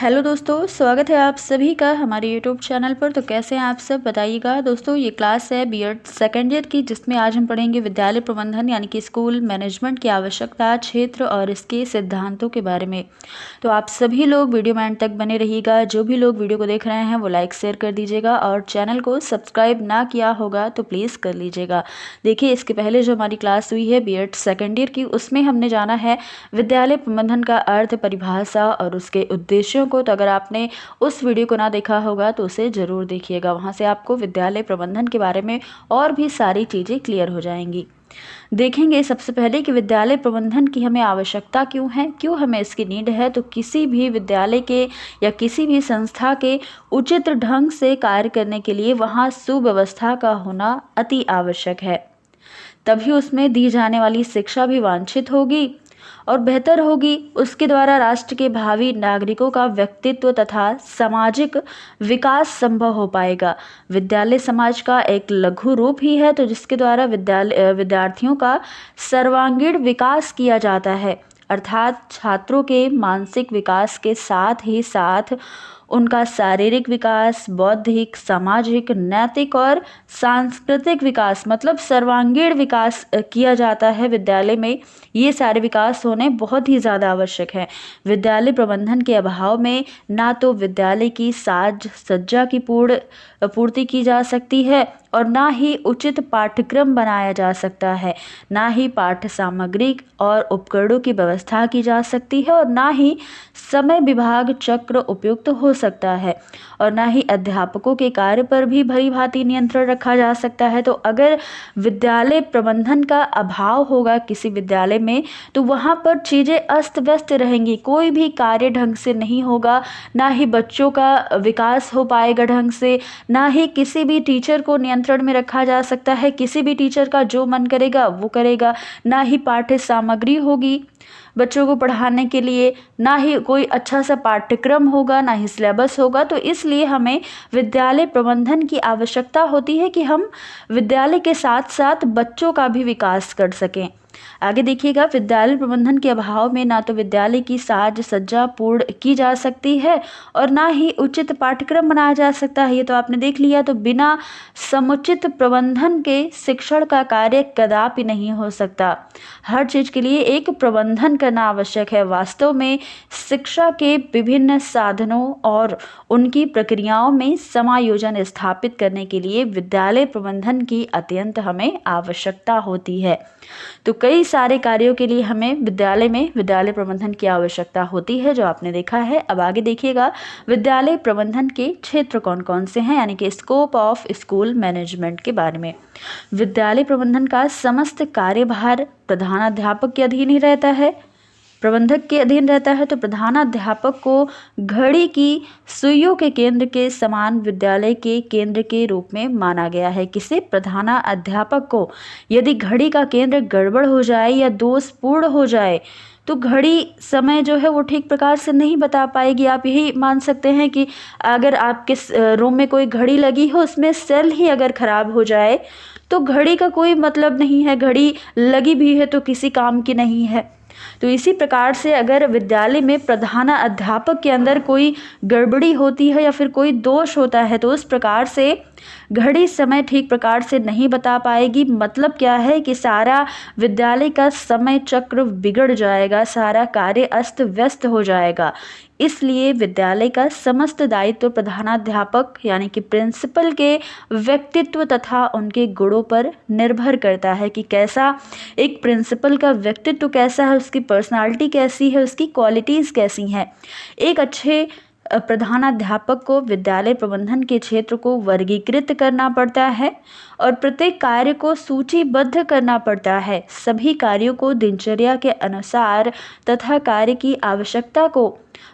Hello दोस्तों, स्वागत है आप सभी का हमारे यूट्यूब चैनल पर। तो कैसे हैं आप सब, बताइएगा। दोस्तों, ये क्लास है बीएड सेकेंड ईयर की, जिसमें आज हम पढ़ेंगे विद्यालय प्रबंधन यानी कि स्कूल मैनेजमेंट की आवश्यकता, क्षेत्र और इसके सिद्धांतों के बारे में। तो आप सभी लोग वीडियो में एंड तक बने रहिएगा। जो भी लोग वीडियो को देख रहे हैं वो लाइक शेयर कर दीजिएगा, और चैनल को सब्सक्राइब ना किया होगा तो प्लीज़ कर लीजिएगा। देखिए, इसके पहले जो हमारी क्लास हुई है बीएड सेकेंड ईयर की, उसमें हमने जाना है विद्यालय प्रबंधन का अर्थ, परिभाषा और उसके उद्देश्यों को। तो अगर आपने उस वीडियो को ना देखा होगा तो उसे ज़रूर देखिएगा, वहाँ से आपको विद्यालय प्रबंधन के बारे में और भी सारी चीज़ें क्लियर हो जाएंगी। देखेंगे सबसे पहले कि विद्यालय प्रबंधन की हमें आवश्यकता क्यों है, क्यों हमें इसकी नीड है। तो किसी भी विद्यालय के या किसी भी संस्था के उचित ढंग से कार्य करने के लिए वहाँ सुव्यवस्था का होना अति आवश्यक है। तभी उसमें दी जाने वाली शिक्षा भी वांछित होगी और बेहतर होगी। उसके द्वारा राष्ट्र के भावी नागरिकों का व्यक्तित्व तथा सामाजिक विकास संभव हो पाएगा। विद्यालय समाज का एक लघु रूप ही है, तो जिसके द्वारा विद्यार्थियों का सर्वांगीण विकास किया जाता है, अर्थात छात्रों के मानसिक विकास के साथ ही साथ उनका शारीरिक विकास, बौद्धिक, सामाजिक, नैतिक और सांस्कृतिक विकास, मतलब सर्वांगीण विकास किया जाता है विद्यालय में। ये सारे विकास होने बहुत ही ज़्यादा आवश्यक है। विद्यालय प्रबंधन के अभाव में ना तो विद्यालय की साज सज्जा की पूर्ति की जा सकती है, और ना ही उचित पाठ्यक्रम बनाया जा सकता है, ना ही पाठ्य सामग्री और उपकरणों की व्यवस्था की जा सकती है, और ना ही समय विभाग चक्र उपयुक्त हो सकता है, और ना ही अध्यापकों के कार्य पर भी भली भांति नियंत्रण रखा जा सकता है। तो अगर विद्यालय प्रबंधन का अभाव होगा किसी विद्यालय में, तो वहाँ पर चीज़ें अस्त व्यस्त रहेंगी, कोई भी कार्य ढंग से नहीं होगा, ना ही बच्चों का विकास हो पाएगा ढंग से, ना ही किसी भी टीचर को नियंत्रण में रखा जा सकता है। किसी भी टीचर का जो मन करेगा वो करेगा, ना ही पाठ्य सामग्री होगी बच्चों को पढ़ाने के लिए, ना ही कोई अच्छा सा पाठ्यक्रम होगा, ना ही सिलेबस होगा। तो इसलिए हमें विद्यालय प्रबंधन की आवश्यकता होती है कि हम विद्यालय के साथ साथ बच्चों का भी विकास कर सकें। आगे देखिएगा, विद्यालय प्रबंधन के अभाव में ना तो विद्यालय की साज सज्जा पूर्ण की जा सकती है, और ना ही उचित पाठ्यक्रम बनाया जा सकता है। ये तो आपने देख लिया। तो बिना समुचित प्रबंधन के शिक्षण का कार्य कदापि नहीं हो सकता। हर चीज़ के लिए एक प्रबंधन करना आवश्यक है। वास्तव में शिक्षा के विभिन्न साधनों और उनकी प्रक्रियाओं में समायोजन स्थापित करने के लिए विद्यालय प्रबंधन की अत्यंत हमें आवश्यकता होती है। तो कई सारे कार्यों के लिए हमें विद्यालय में विद्यालय प्रबंधन की आवश्यकता होती है, जो आपने देखा है। अब आगे देखिएगा, विद्यालय प्रबंधन के क्षेत्र कौन कौन से हैं, यानी कि स्कोप ऑफ स्कूल मैनेजमेंट के बारे में। विद्यालय प्रबंधन का समस्त कार्यभार प्रधानाध्यापक के अधीन ही रहता है, प्रबंधक के अधीन रहता है। तो प्रधानाध्यापक को घड़ी की सुइयों के केंद्र के समान विद्यालय के केंद्र के रूप में माना गया है। किसे? प्रधानाध्यापक को। यदि घड़ी का केंद्र गड़बड़ हो जाए या दोषपूर्ण हो जाए तो घड़ी समय जो है वो ठीक प्रकार से नहीं बता पाएगी। आप यही मान सकते हैं कि अगर आपके रूम में कोई घड़ी लगी हो, उसमें सेल ही अगर खराब हो जाए तो घड़ी का कोई मतलब नहीं है, घड़ी लगी भी है तो किसी काम की नहीं है। तो इसी प्रकार से अगर विद्यालय में प्रधानाध्यापक के अंदर कोई गड़बड़ी होती है या फिर कोई दोष होता है, तो उस प्रकार से घड़ी समय ठीक प्रकार से नहीं बता पाएगी। मतलब क्या है कि सारा विद्यालय का समय चक्र बिगड़ जाएगा, सारा कार्य अस्त व्यस्त हो जाएगा। इसलिए विद्यालय का समस्त दायित्व प्रधानाध्यापक यानी कि प्रिंसिपल के व्यक्तित्व तथा उनके गुणों पर निर्भर करता है कि कैसा एक प्रिंसिपल का व्यक्तित्व कैसा है, उसकी पर्सनालिटी कैसी है, उसकी क्वालिटीज़ कैसी हैं। एक अच्छे प्रधानाध्यापक को विद्यालय प्रबंधन के क्षेत्र को वर्गीकृत करना पड़ता है और प्रत्येक कार्य को सूचीबद्ध करना पड़ता है। सभी कार्यों को दिनचर्या के अनुसार तथा कार्य की आवश्यकता को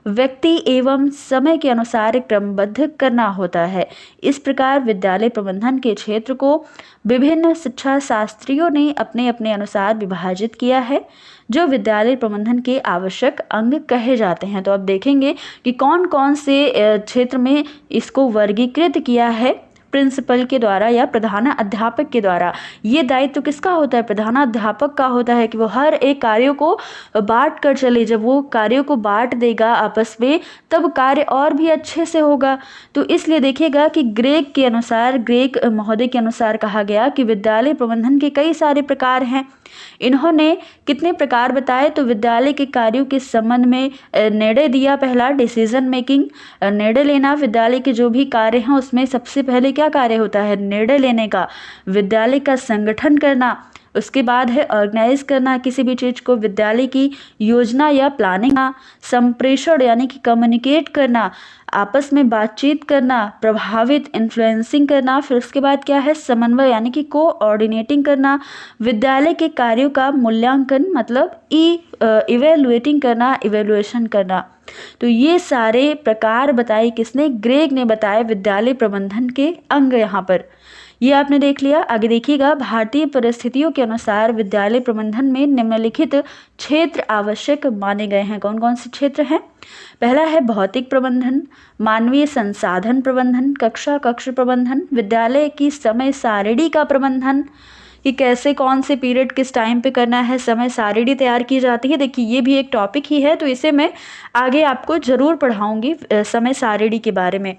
व्यक्ति एवं समय के अनुसार क्रमबद्ध करना होता है। इस प्रकार विद्यालय प्रबंधन के क्षेत्र को विभिन्न शिक्षा शास्त्रियों ने अपने अपने अनुसार विभाजित किया है, जो विद्यालय प्रबंधन के आवश्यक अंग कहे जाते हैं। तो अब देखेंगे कि कौन कौन से क्षेत्र में इसको वर्गीकृत किया है प्रिंसिपल के द्वारा या प्रधानाध्यापक के द्वारा। ये दायित्व किसका होता है? प्रधानाध्यापक का होता है कि वो हर एक कार्यों को बांट कर चले। जब वो कार्यों को बांट देगा आपस में, तब कार्य और भी अच्छे से होगा। तो इसलिए देखिएगा कि ग्रेग महोदय के अनुसार कहा गया कि विद्यालय प्रबंधन के कई सारे प्रकार हैं। इन्होंने कितने प्रकार बताए? तो विद्यालय के कार्यों के संबंध में निर्णय दिया। पहला, डिसीजन मेकिंग, निर्णय लेना। विद्यालय के जो भी कार्य हैं उसमें सबसे पहले क्या कार्य होता है? निर्णय लेने का। विद्यालय का संगठन करना, उसके बाद है ऑर्गेनाइज करना किसी भी चीज़ को। विद्यालय की योजना या प्लानिंग, संप्रेषण यानी कि कम्युनिकेट करना, आपस में बातचीत करना, प्रभावित इन्फ्लुएंसिंग करना। फिर उसके बाद क्या है? समन्वय यानी कि कोऑर्डिनेटिंग करना। विद्यालय के कार्यों का मूल्यांकन मतलब इवेलुएटिंग करना, इवेलुएशन करना। तो ये सारे प्रकार बताए किसने? ग्रेग ने बताए विद्यालय प्रबंधन के अंग यहाँ पर। ये आपने देख लिया। आगे देखिएगा, भारतीय परिस्थितियों के अनुसार विद्यालय प्रबंधन में निम्नलिखित क्षेत्र आवश्यक माने गए हैं। कौन कौन से क्षेत्र हैं? पहला है भौतिक प्रबंधन, मानवीय संसाधन प्रबंधन, कक्ष प्रबंधन, विद्यालय की समय सारिणी का प्रबंधन कि कैसे कौन से पीरियड किस टाइम पे करना है, समय सारिणी तैयार की जाती है। देखिए ये भी एक टॉपिक ही है, तो इसे मैं आगे आपको जरूर पढ़ाऊंगी समय सारिणी के बारे में।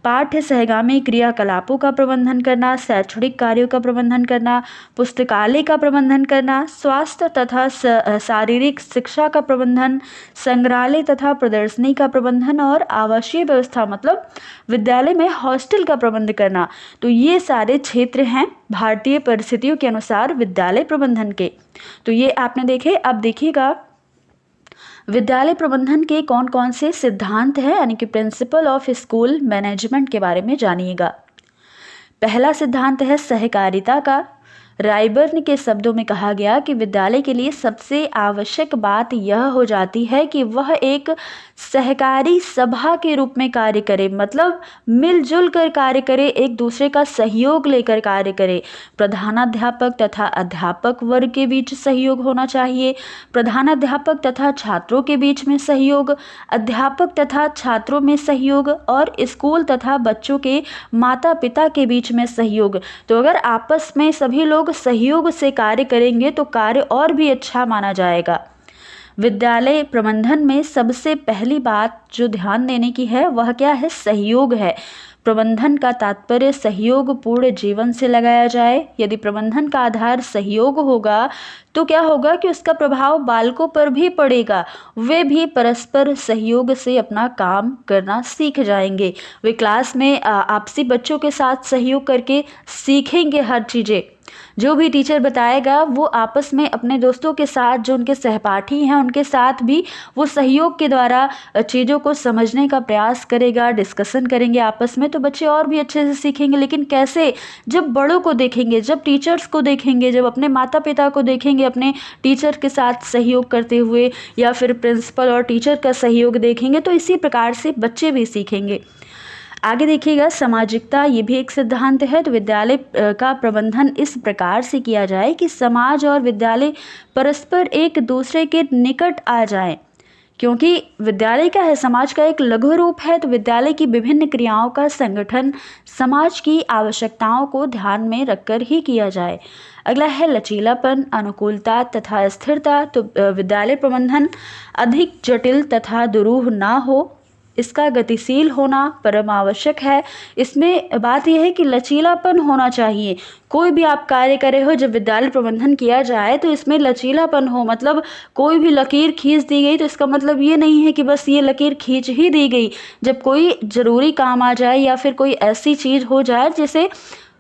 पाठ्य सहगामी क्रियाकलापों का प्रबंधन करना, शैक्षणिक कार्यों का प्रबंधन करना, पुस्तकालय का प्रबंधन करना, स्वास्थ्य तथा शारीरिक शिक्षा का प्रबंधन, संग्रहालय तथा प्रदर्शनी का प्रबंधन और आवासीय व्यवस्था मतलब विद्यालय में हॉस्टल का प्रबंध करना। तो ये सारे क्षेत्र हैं भारतीय परिस्थितियों के अनुसार विद्यालय प्रबंधन के। तो ये आपने देखे। अब देखिएगा विद्यालय प्रबंधन के कौन कौन से सिद्धांत हैं, यानी कि प्रिंसिपल ऑफ स्कूल मैनेजमेंट के बारे में जानिएगा। पहला सिद्धांत है सहकारिता का। रायबर्न के शब्दों में कहा गया कि विद्यालय के लिए सबसे आवश्यक बात यह हो जाती है कि वह एक सहकारी सभा के रूप में कार्य करे, मतलब मिलजुल कर कार्य करे, एक दूसरे का सहयोग लेकर कार्य करे। प्रधानाध्यापक तथा अध्यापक वर्ग के बीच सहयोग होना चाहिए, प्रधानाध्यापक तथा छात्रों के बीच में सहयोग, अध्यापक तथा छात्रों में सहयोग और स्कूल तथा बच्चों के माता पिता के बीच में सहयोग। तो अगर आपस में सभी लोग सहयोग से कार्य करेंगे तो कार्य और भी अच्छा माना जाएगा। विद्यालय प्रबंधन में सबसे पहली बात जो ध्यान देने की है वह क्या है? सहयोग है। प्रबंधन का तात्पर्य सहयोग पूर्ण जीवन से लगाया जाए। यदि प्रबंधन का आधार सहयोग होगा तो क्या होगा कि उसका प्रभाव बालकों पर भी पड़ेगा। वे भी परस्पर सहयोग से अपना काम करना सीख जाएंगे। वे क्लास में आपसी बच्चों के साथ सहयोग करके सीखेंगे हर चीज़ें। जो भी टीचर बताएगा वो आपस में अपने दोस्तों के साथ, जो उनके सहपाठी हैं उनके साथ भी वो सहयोग के द्वारा चीज़ों को समझने का प्रयास करेगा, डिस्कशन करेंगे आपस में, तो बच्चे और भी अच्छे से सीखेंगे। लेकिन कैसे? जब बड़ों को देखेंगे, जब टीचर्स को देखेंगे, जब अपने माता पिता को देखेंगे अपने टीचर के साथ सहयोग करते हुए, या फिर प्रिंसिपल और टीचर का सहयोग देखेंगे, तो इसी प्रकार से बच्चे भी सीखेंगे। आगे देखिएगा सामाजिकता, ये भी एक सिद्धांत है। तो विद्यालय का प्रबंधन इस प्रकार से किया जाए कि समाज और विद्यालय परस्पर एक दूसरे के निकट आ जाएं, क्योंकि विद्यालय क्या है? समाज का एक लघु रूप है। तो विद्यालय की विभिन्न क्रियाओं का संगठन समाज की आवश्यकताओं को ध्यान में रखकर ही किया जाए। अगला है लचीलापन, अनुकूलता तथा स्थिरता। तो विद्यालय प्रबंधन अधिक जटिल तथा दुरूह ना हो, इसका गतिशील होना परम आवश्यक है। इसमें बात यह है कि लचीलापन होना चाहिए। कोई भी आप कार्य करे हो, जब विद्यालय प्रबंधन किया जाए तो इसमें लचीलापन हो। मतलब कोई भी लकीर खींच दी गई तो इसका मतलब ये नहीं है कि बस ये लकीर खींच ही दी गई। जब कोई ज़रूरी काम आ जाए या फिर कोई ऐसी चीज़ हो जाए जिसे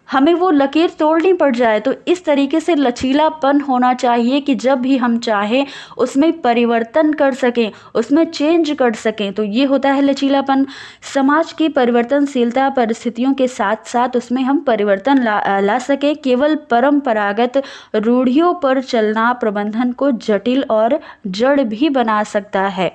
हमें वो लकीर तोड़नी पड़ जाए, तो इस तरीके से लचीलापन होना चाहिए कि जब भी हम चाहें उसमें परिवर्तन कर सकें, उसमें चेंज कर सकें। तो ये होता है लचीलापन। समाज की परिवर्तनशीलता, परिस्थितियों के साथ साथ उसमें हम परिवर्तन ला सकें। केवल परंपरागत रूढ़ियों पर चलना प्रबंधन को जटिल और जड़ भी बना सकता है।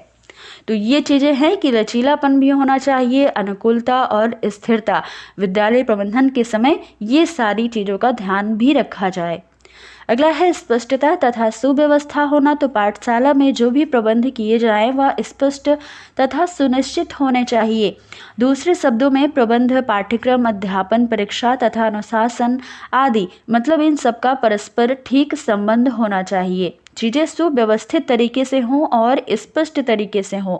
तो ये चीज़ें हैं कि लचीलापन भी होना चाहिए, अनुकूलता और स्थिरता। विद्यालय प्रबंधन के समय ये सारी चीज़ों का ध्यान भी रखा जाए। अगला है स्पष्टता तथा सुव्यवस्था होना। तो पाठशाला में जो भी प्रबंध किए जाएं वह स्पष्ट तथा सुनिश्चित होने चाहिए। दूसरे शब्दों में प्रबंध, पाठ्यक्रम, अध्यापन, परीक्षा तथा अनुशासन आदि मतलब इन सबका परस्पर ठीक संबंध होना चाहिए। चीज़ें सुव्यवस्थित तरीके से हों और स्पष्ट तरीके से हों।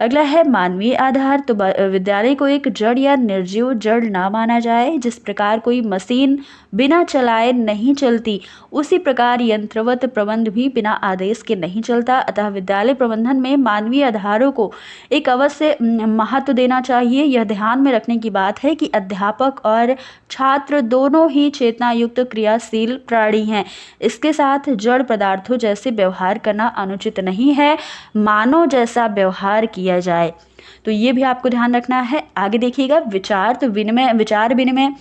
अगला है मानवीय आधार। तो विद्यालय को एक जड़ या निर्जीव जड़ ना माना जाए। जिस प्रकार कोई मशीन बिना चलाए नहीं चलती, उसी प्रकार यंत्रवत प्रबंध भी बिना आदेश के नहीं चलता। अतः विद्यालय प्रबंधन में मानवीय आधारों को एक अवश्य महत्व देना चाहिए। यह ध्यान में रखने की बात है कि अध्यापक और छात्र दोनों ही चेतनायुक्त क्रियाशील प्राणी हैं। इसके साथ जड़ पदार्थों जैसे व्यवहार करना अनुचित नहीं है, मानव जैसा व्यवहार किया जाए। तो ये भी आपको ध्यान रखना है। आगे देखिएगा विचार। तो विचार विनिमय,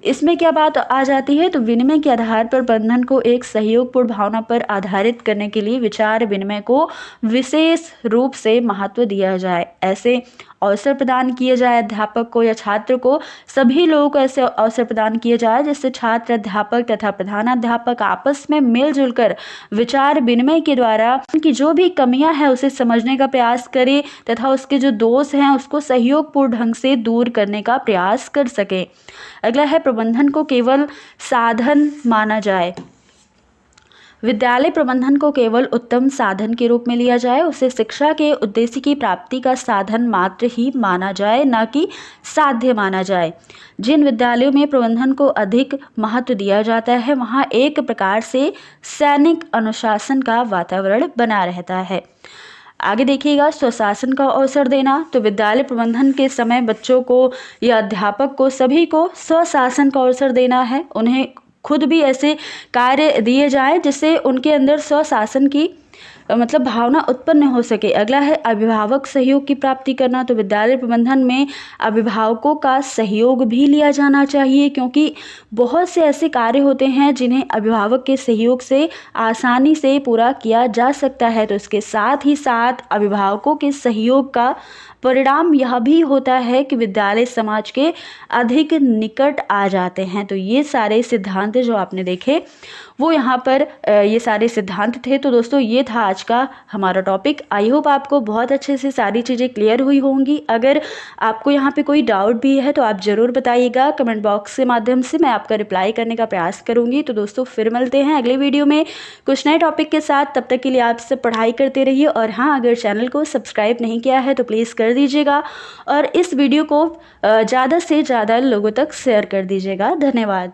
इसमें क्या बात आ जाती है। तो विनिमय के आधार पर प्रबंधन को एक सहयोगपूर्ण भावना पर आधारित करने के लिए विचार विनिमय को विशेष रूप से महत्व दिया जाए। ऐसे अवसर प्रदान किए जाए अध्यापक को या छात्र को, सभी लोगों को ऐसे अवसर प्रदान किए जाए जिससे छात्र, अध्यापक तथा प्रधानाध्यापक आपस में मिलजुल कर विचार विनिमय के द्वारा उनकी जो भी कमियां हैं उसे समझने का प्रयास करें तथा उसके जो दोष हैं उसको सहयोगपूर्ण ढंग से दूर करने का प्रयास कर सके। अगला है प्रबंधन को केवल साधन माना जाए। विद्यालय प्रबंधन को केवल उत्तम साधन के रूप में लिया जाए, उसे शिक्षा के उद्देश्य की प्राप्ति का साधन मात्र ही माना जाए, न कि साध्य माना जाए। जिन विद्यालयों में प्रबंधन को अधिक महत्व दिया जाता है वहाँ एक प्रकार से सैनिक अनुशासन का वातावरण बना रहता है। आगे देखिएगा स्वशासन का अवसर देना। तो विद्यालय प्रबंधन के समय बच्चों को या अध्यापक को सभी को स्वशासन का अवसर देना है। उन्हें खुद भी ऐसे कार्य दिए जाए जिससे उनके अंदर स्वशासन की मतलब भावना उत्पन्न हो सके। अगला है अभिभावक सहयोग की प्राप्ति करना। तो विद्यालय प्रबंधन में अभिभावकों का सहयोग भी लिया जाना चाहिए, क्योंकि बहुत से ऐसे कार्य होते हैं जिन्हें अभिभावक के सहयोग से आसानी से पूरा किया जा सकता है। तो इसके साथ ही साथ अभिभावकों के सहयोग का परिणाम यह भी होता है कि विद्यालय समाज के अधिक निकट आ जाते हैं। तो ये सारे सिद्धांत जो आपने देखे वो यहाँ पर ये सारे सिद्धांत थे। तो दोस्तों ये था आज का हमारा टॉपिक। आई होप आपको बहुत अच्छे से सारी चीज़ें क्लियर हुई होंगी। अगर आपको यहाँ पे कोई डाउट भी है तो आप ज़रूर बताइएगा कमेंट बॉक्स के माध्यम से, मैं आपका रिप्लाई करने का प्रयास करूँगी। तो दोस्तों फिर मिलते हैं अगले वीडियो में कुछ नए टॉपिक के साथ। तब तक के लिए आप सब पढ़ाई करते रहिए और हाँ, अगर चैनल को सब्सक्राइब नहीं किया है तो प्लीज़ कर दीजिएगा और इस वीडियो को ज़्यादा से ज़्यादा लोगों तक शेयर कर दीजिएगा। धन्यवाद।